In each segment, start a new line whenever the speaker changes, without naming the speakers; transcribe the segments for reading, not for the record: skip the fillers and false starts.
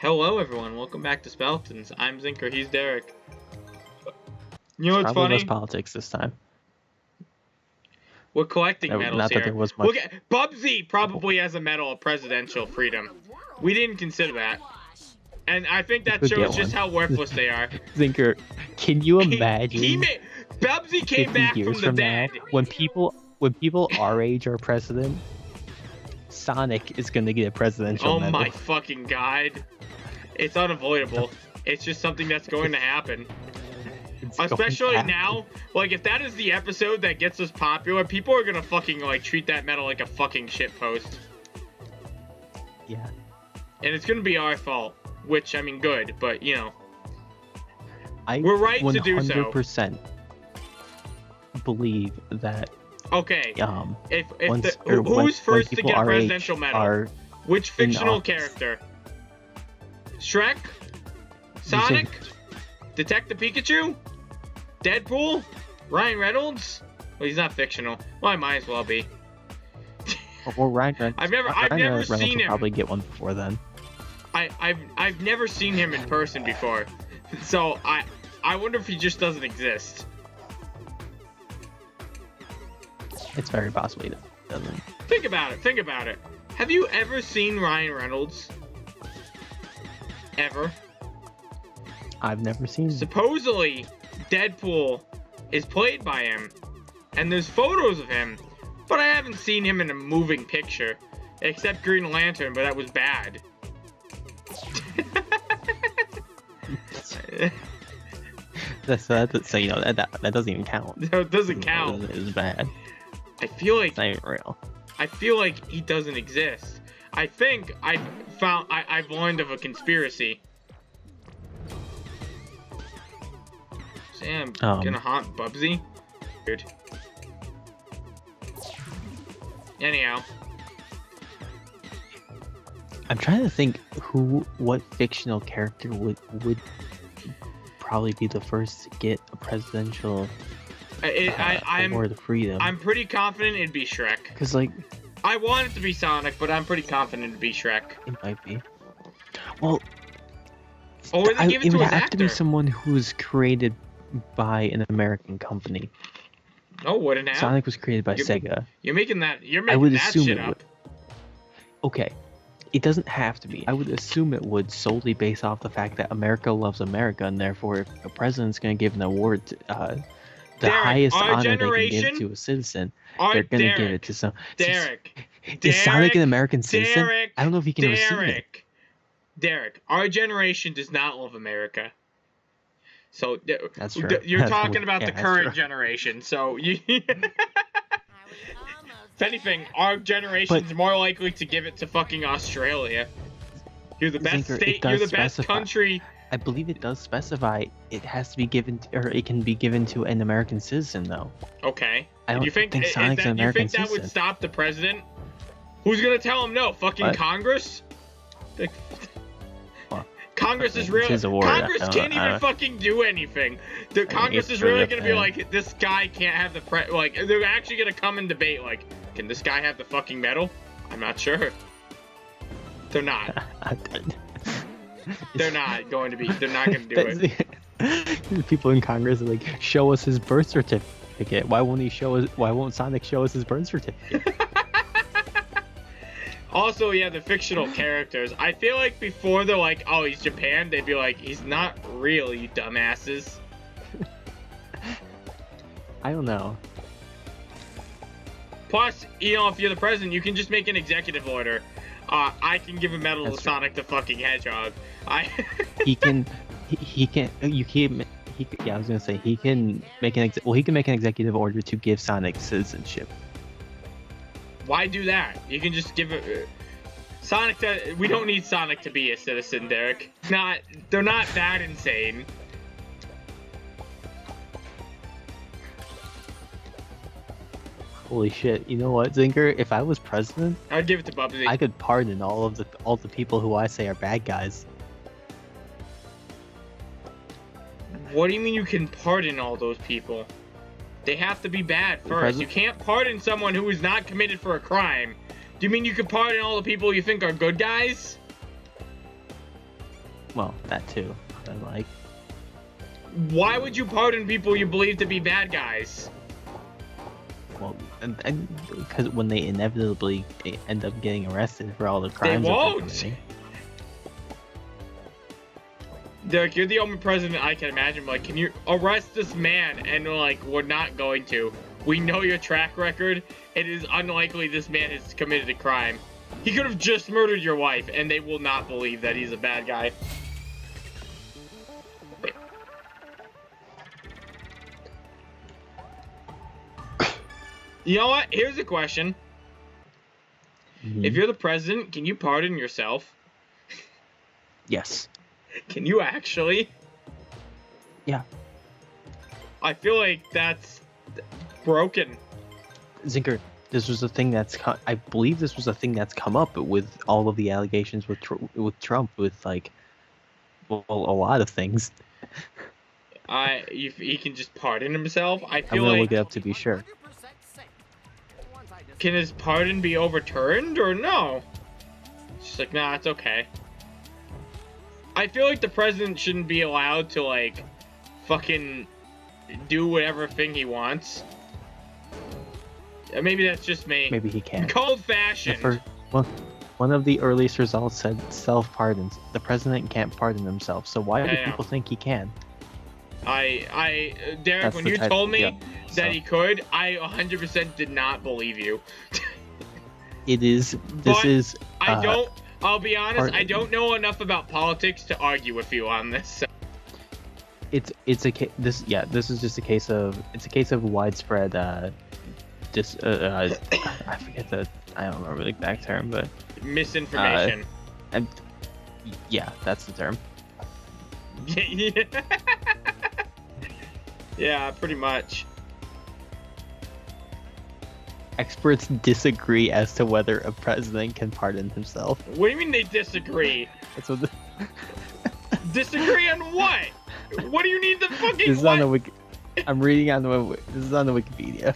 Hello everyone, welcome back to Speletons. I'm Zinker, he's Derek. You know what's
Probably
funny?
less politics this time.
We're collecting medals
not
here.
that there was much.
Look at Bubsy probably has a medal of presidential freedom. We didn't consider that. And I think that shows just how worthless they are.
Zinker, can you imagine?
Bubsy came back from the dead.
Now, when people our age are president, Sonic is gonna get a presidential medal.
Oh my fucking god. It's unavoidable. It's just something that's going to happen. Especially now, like if that is the episode that gets us popular, people are gonna fucking like treat that medal like a fucking shitpost.
Yeah.
And it's gonna be our fault, which I mean, good, but you know,
we're
right to do so.
100% believe that.
Okay.
Who's
first to get a presidential medal? Which fictional character? Shrek? Sonic? Detective Pikachu? Deadpool? Ryan Reynolds? Well, he's not fictional. Well, I might as well be.
Well, Ryan Reynolds.
I've never seen him.
Probably get one before then.
I've never seen him in person before, so I wonder if he just doesn't exist.
It's very possible he doesn't.
Think about it. Think about it. Have you ever seen Ryan Reynolds? Ever?
I've never seen him.
Supposedly, Deadpool is played by him, and there's photos of him, but I haven't seen him in a moving picture, except Green Lantern, but that was bad.
So you know that doesn't even count.
No, it doesn't count.
It was bad.
I feel like
it's not even real.
I feel like he doesn't exist. I think I've learned of a conspiracy. Sam, gonna haunt Bubsy? Weird. Anyhow.
I'm trying to think what fictional character would probably be the first to get a presidential award of freedom.
I'm pretty confident it'd be Shrek.
Cause like,
I want it to be Sonic, but I'm pretty confident it'd be Shrek.
It might be. Well,
or would they give it to an actor?
It would have to be someone who's created by an American company.
Oh, wouldn't have.
Sonic was created by Sega.
You're making that shit up.
Okay. It doesn't have to be. I would assume it would solely based off the fact that America loves America, and therefore, if a president's going to give an award, the highest honor they can give to a citizen, they're going to give it to some. Is Sonic an American citizen? I don't know if he can receive it.
Derek, our generation does not love America. So
that's true.
You're talking about the current generation. So you. If anything, our generation's more likely to give it to fucking Australia. You're the best state. You're the best country.
I believe it does specify it has to be given, or it can be given to an American citizen, though.
Okay.
I don't think Sonic's an American citizen.
You think that would stop the president? Who's gonna tell him no? Fucking Congress? Congress is really. Congress can't even fucking do anything. The Congress is really gonna be like, this guy can't have the like. They're actually gonna come and debate like, can this guy have the fucking medal? I'm not sure. They're not. They're not going to be. They're not going to do
it. People in Congress are like, show us his birth certificate. Why won't Sonic show us his birth certificate?
Also, yeah, the fictional characters. I feel like before they're like, oh, he's Japan, they'd be like, he's not real, you dumbasses.
I don't know.
Plus, you know, if you're the president, you can just make an executive order. I can give a medal to Sonic the fucking Hedgehog.
He can make an executive order to give Sonic citizenship.
Why do that? You can just give it. We don't need Sonic to be a citizen, Derek. They're not that insane.
Holy shit! You know what, Zinker? If I was president,
I'd give it to Bubsy.
I could pardon all the people who I say are bad guys.
What do you mean you can pardon all those people? They have to be bad first. You can't pardon someone who is not committed for a crime. Do you mean you can pardon all the people you think are good guys?
Well, that too. But like,
why would you pardon people you believe to be bad guys?
well, and because when they inevitably end up getting arrested for all the crimes
they
that they're
won't.
committing.
Derek, you're the only president I can imagine. Like, can you arrest this man? And like, we're not going to. We know your track record. It is unlikely this man has committed a crime. He could have just murdered your wife, and they will not believe that he's a bad guy. You know what? Here's a question.
Mm-hmm.
If you're the president, can you pardon yourself?
Yes.
Can you actually?
Yeah.
I feel like that's broken.
Zinker, this was a thing I believe this was a thing that's come up with all of the allegations with Trump, with like, well, a lot of things.
He can just pardon himself. I feel
I'm gonna
like,
look it up to be sure.
can his pardon be overturned or no? She's like, nah, it's okay. I feel like the president shouldn't be allowed to like fucking do whatever thing he wants. Maybe that's just me.
Maybe he can.
Cold-fashioned.
One of the earliest results said self-pardons. The president can't pardon himself, so why do people think he can?
Derek,
That's
when
the
you
type-
told me
yeah,
that
so.
he could, I 100% did not believe you.
It is.
But
Is.
I don't. I'll be honest. I
pardon.
don't know enough about politics to argue with you on this. So.
This is just a case of widespread I forget I don't remember the exact term, but
Misinformation.
and yeah, that's the term.
Yeah, pretty much.
Experts disagree as to whether a president can pardon himself.
What do you mean they disagree?
That's what.
Disagree on what? What do you need the fucking?
This is
what?
on the wiki. I'm reading on the. This is on the Wikipedia.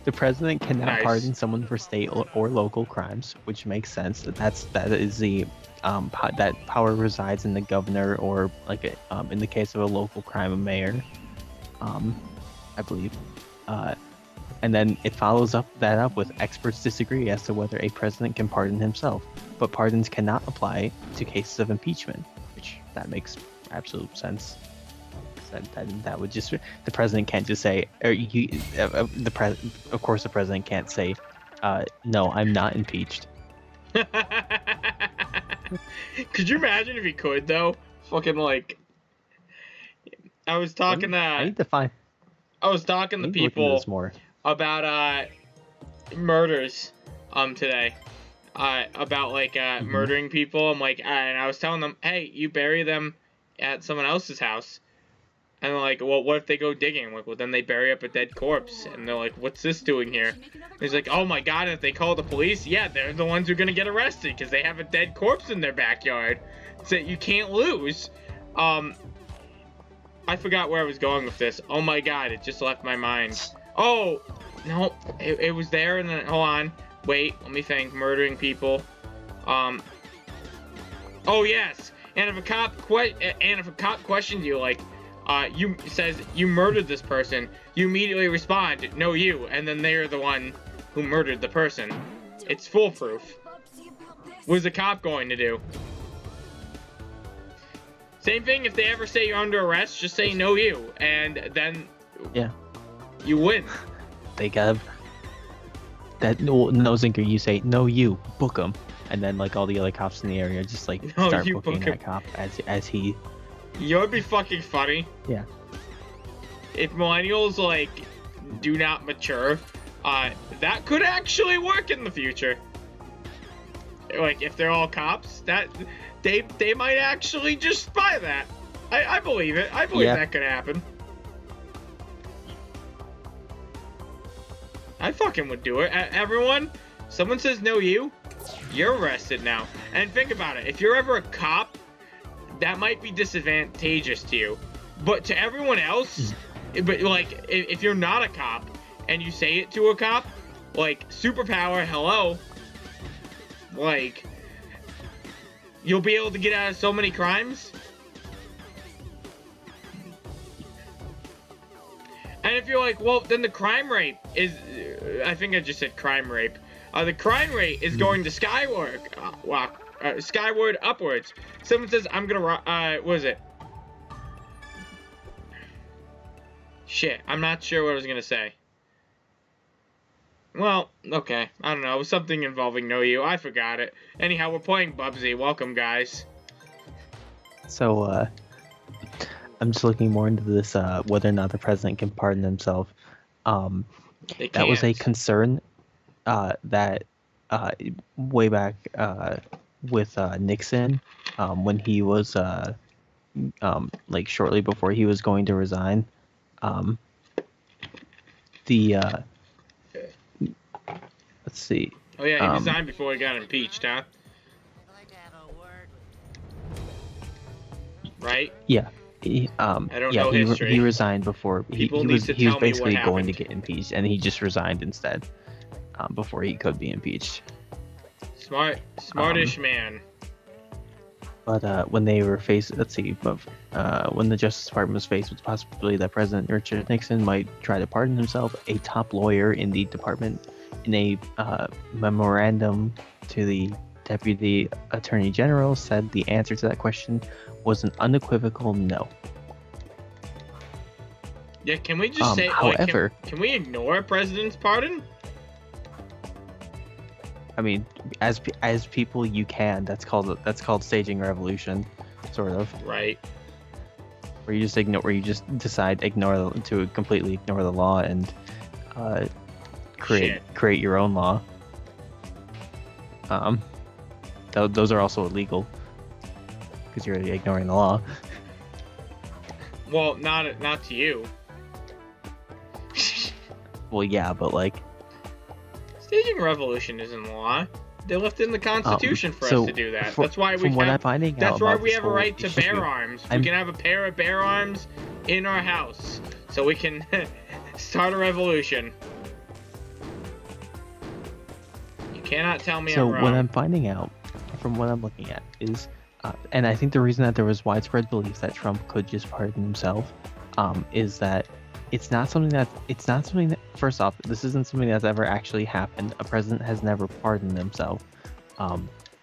The president cannot
Nice.
pardon someone for state or local crimes, which makes sense. That is the that power resides in the governor, or like in the case of a local crime, a mayor. I believe. And then it follows that up with experts disagree as to whether a president can pardon himself, but pardons cannot apply to cases of impeachment, which that makes absolute sense. That would just, the president can't just say, of course the president can't say, no, I'm not impeached.
Could you imagine if he could though? Fucking like, I was talking
I need to find.
I was talking to people about murders today. About like murdering people. I'm like, and I was telling them, hey, you bury them at someone else's house. And they're like, well, what if they go digging? I'm like, well, then they bury up a dead corpse. And they're like, what's this doing here? And he's like, oh my god, if they call the police, yeah, they're the ones who are gonna get arrested because they have a dead corpse in their backyard. So you can't lose. I forgot where I was going with this. Oh my god, it just left my mind. Oh, no, it was there, and then, hold on. Wait, let me think. Murdering people. Oh yes, and if a cop questions you, like, says you murdered this person, you immediately respond, no, you, and then they're the one who murdered the person. It's foolproof. What's the cop going to do? Same thing, if they ever say you're under arrest, just say no, you, and then you win.
They got no Zinker. You say no, you book him, and then like all the other cops in the area just like start booking that cop as he.
You know, it'd be fucking funny.
Yeah.
If millennials like do not mature, that could actually work in the future. Like if they're all cops, that they might actually just buy that. I believe it. I believe that could happen. I fucking would do it. Everyone, someone says no, you're arrested now. And think about it. If you're ever a cop, that might be disadvantageous to you. But to everyone else, but like if you're not a cop and you say it to a cop, like superpower, hello. Like you'll be able to get out of so many crimes. And if you're like, well, then the crime rate is, I think I just said crime rate. The crime rate is going to skyward, skyward upwards. Someone says, I'm gonna, what is it? Shit, I'm not sure what I was gonna say. Well, okay, I don't know. It was something involving Know You. I forgot it. Anyhow, we're playing Bubsy. Welcome, guys.
So, I'm just looking more into this, whether or not the president can pardon himself. That was a concern that way back with Nixon, when he was like shortly before he was going to resign. Let's see.
Oh yeah, he resigned before he got impeached, huh? Right?
Yeah.
I don't know history.
He resigned before he was basically going to get impeached, and he just resigned instead before he could be impeached.
Smartish man.
But when they were faced, let's see, when the Justice Department was faced with the possibility that President Richard Nixon might try to pardon himself, a top lawyer in the department, in a memorandum to the Deputy Attorney General, said the answer to that question was an unequivocal no.
Yeah, can we just say,
however,
can we ignore a president's pardon?
I mean, as people, you can. That's called staging a revolution, sort of.
Right.
Where you just decide to completely ignore the law and create your own law. Those are also illegal because you're ignoring the law.
Well, not to you.
Well, yeah, but like,
staging a revolution isn't the law. They left in the Constitution for us to do that. That's why we have a right to bear arms. We can have a pair of bear arms in our house, so we can start a revolution. You cannot tell me I'm wrong.
So what I'm finding out, from what I'm looking at, is, and I think the reason that there was widespread belief that Trump could just pardon himself, is that it's not something that first off, this isn't something that's ever actually happened. A president has never pardoned himself.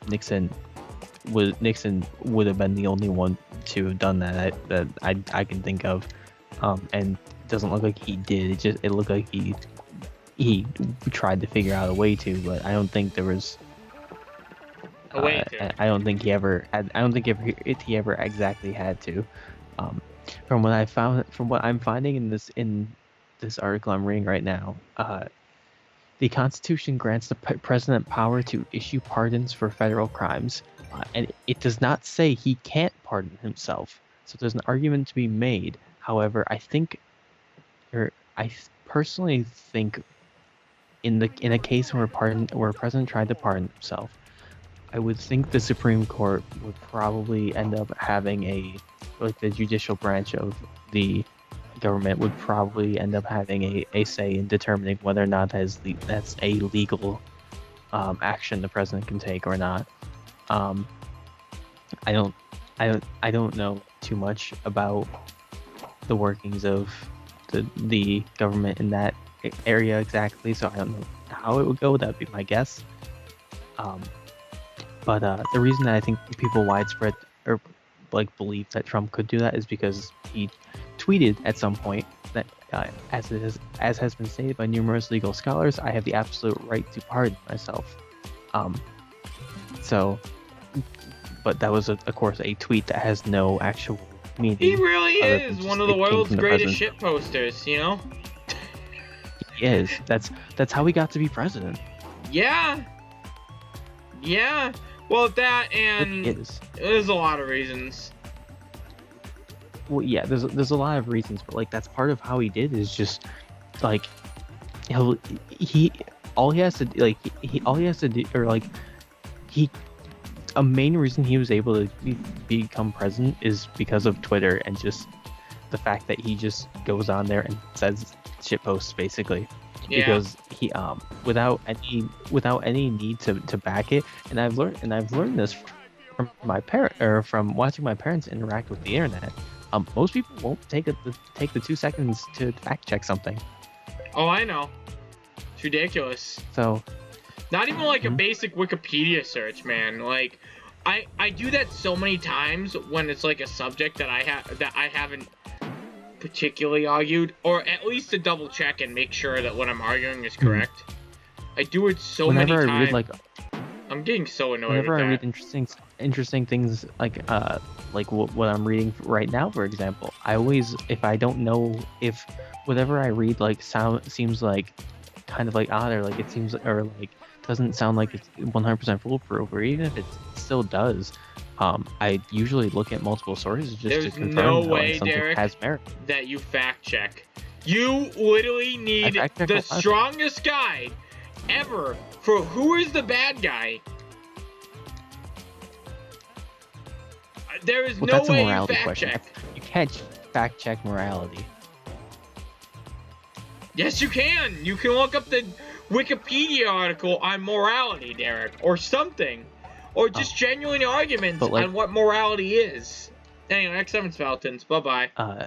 Nixon would have been the only one to have done that I can think of, and it doesn't look like he did. It looked like he tried to figure out a way to, but I don't think there was
a way to.
I don't think he ever exactly had to. From what I'm finding in this article I'm reading right now, the Constitution grants the president power to issue pardons for federal crimes, and it does not say he can't pardon himself. So there's an argument to be made. However, I personally think, in a case where a president tried to pardon himself, I would think the Supreme Court would probably end up having the judicial branch of the government would probably end up having a say in determining whether or not that's a legal action the president can take or not. I don't know too much about the workings of the government in that area exactly, so I don't know how it would go. That would be my guess. But the reason that I think people widespread or believe that Trump could do that is because he tweeted at some point that, as has been stated by numerous legal scholars, I have the absolute right to pardon myself. But that was of course a tweet that has no actual meaning.
He really is one of the world's greatest shit posters, you know?
He is. That's how he got to be president.
Yeah. Well, that and there's a lot of reasons.
Well, yeah, there's a lot of reasons, but that's part of how he did is just a main reason he was able to become president is because of Twitter and just the fact that he just goes on there and says shit posts basically. Yeah. Because he without any need to back it, and I've learned this from my parent or from watching my parents interact with the internet, most people won't take the 2 seconds to fact check something.
Oh, I know. It's ridiculous.
So,
not even like a basic Wikipedia search, man. Like, I do that so many times when it's like a subject that I haven't particularly argued, or at least to double check and make sure that what I'm arguing is correct. I do it so many times. I read, I'm getting so annoyed with that.
Whenever I read interesting things like what I'm reading right now, for example, I always, if I don't know if whatever I read seems like kind of like odd, or like it seems, or like doesn't sound like it's 100% foolproof, or even if it still does, I usually look at multiple sources just to confirm
no way,
something
Derek,
has merit.
That you fact check. You literally need the strongest guide ever for who is the bad guy. There is no way you fact check.
You can't fact check morality.
Yes, you can. You can look up the Wikipedia article on morality, Derek, or something. Or just genuine arguments on what morality is. Anyway, X7 Speletons. Bye-bye.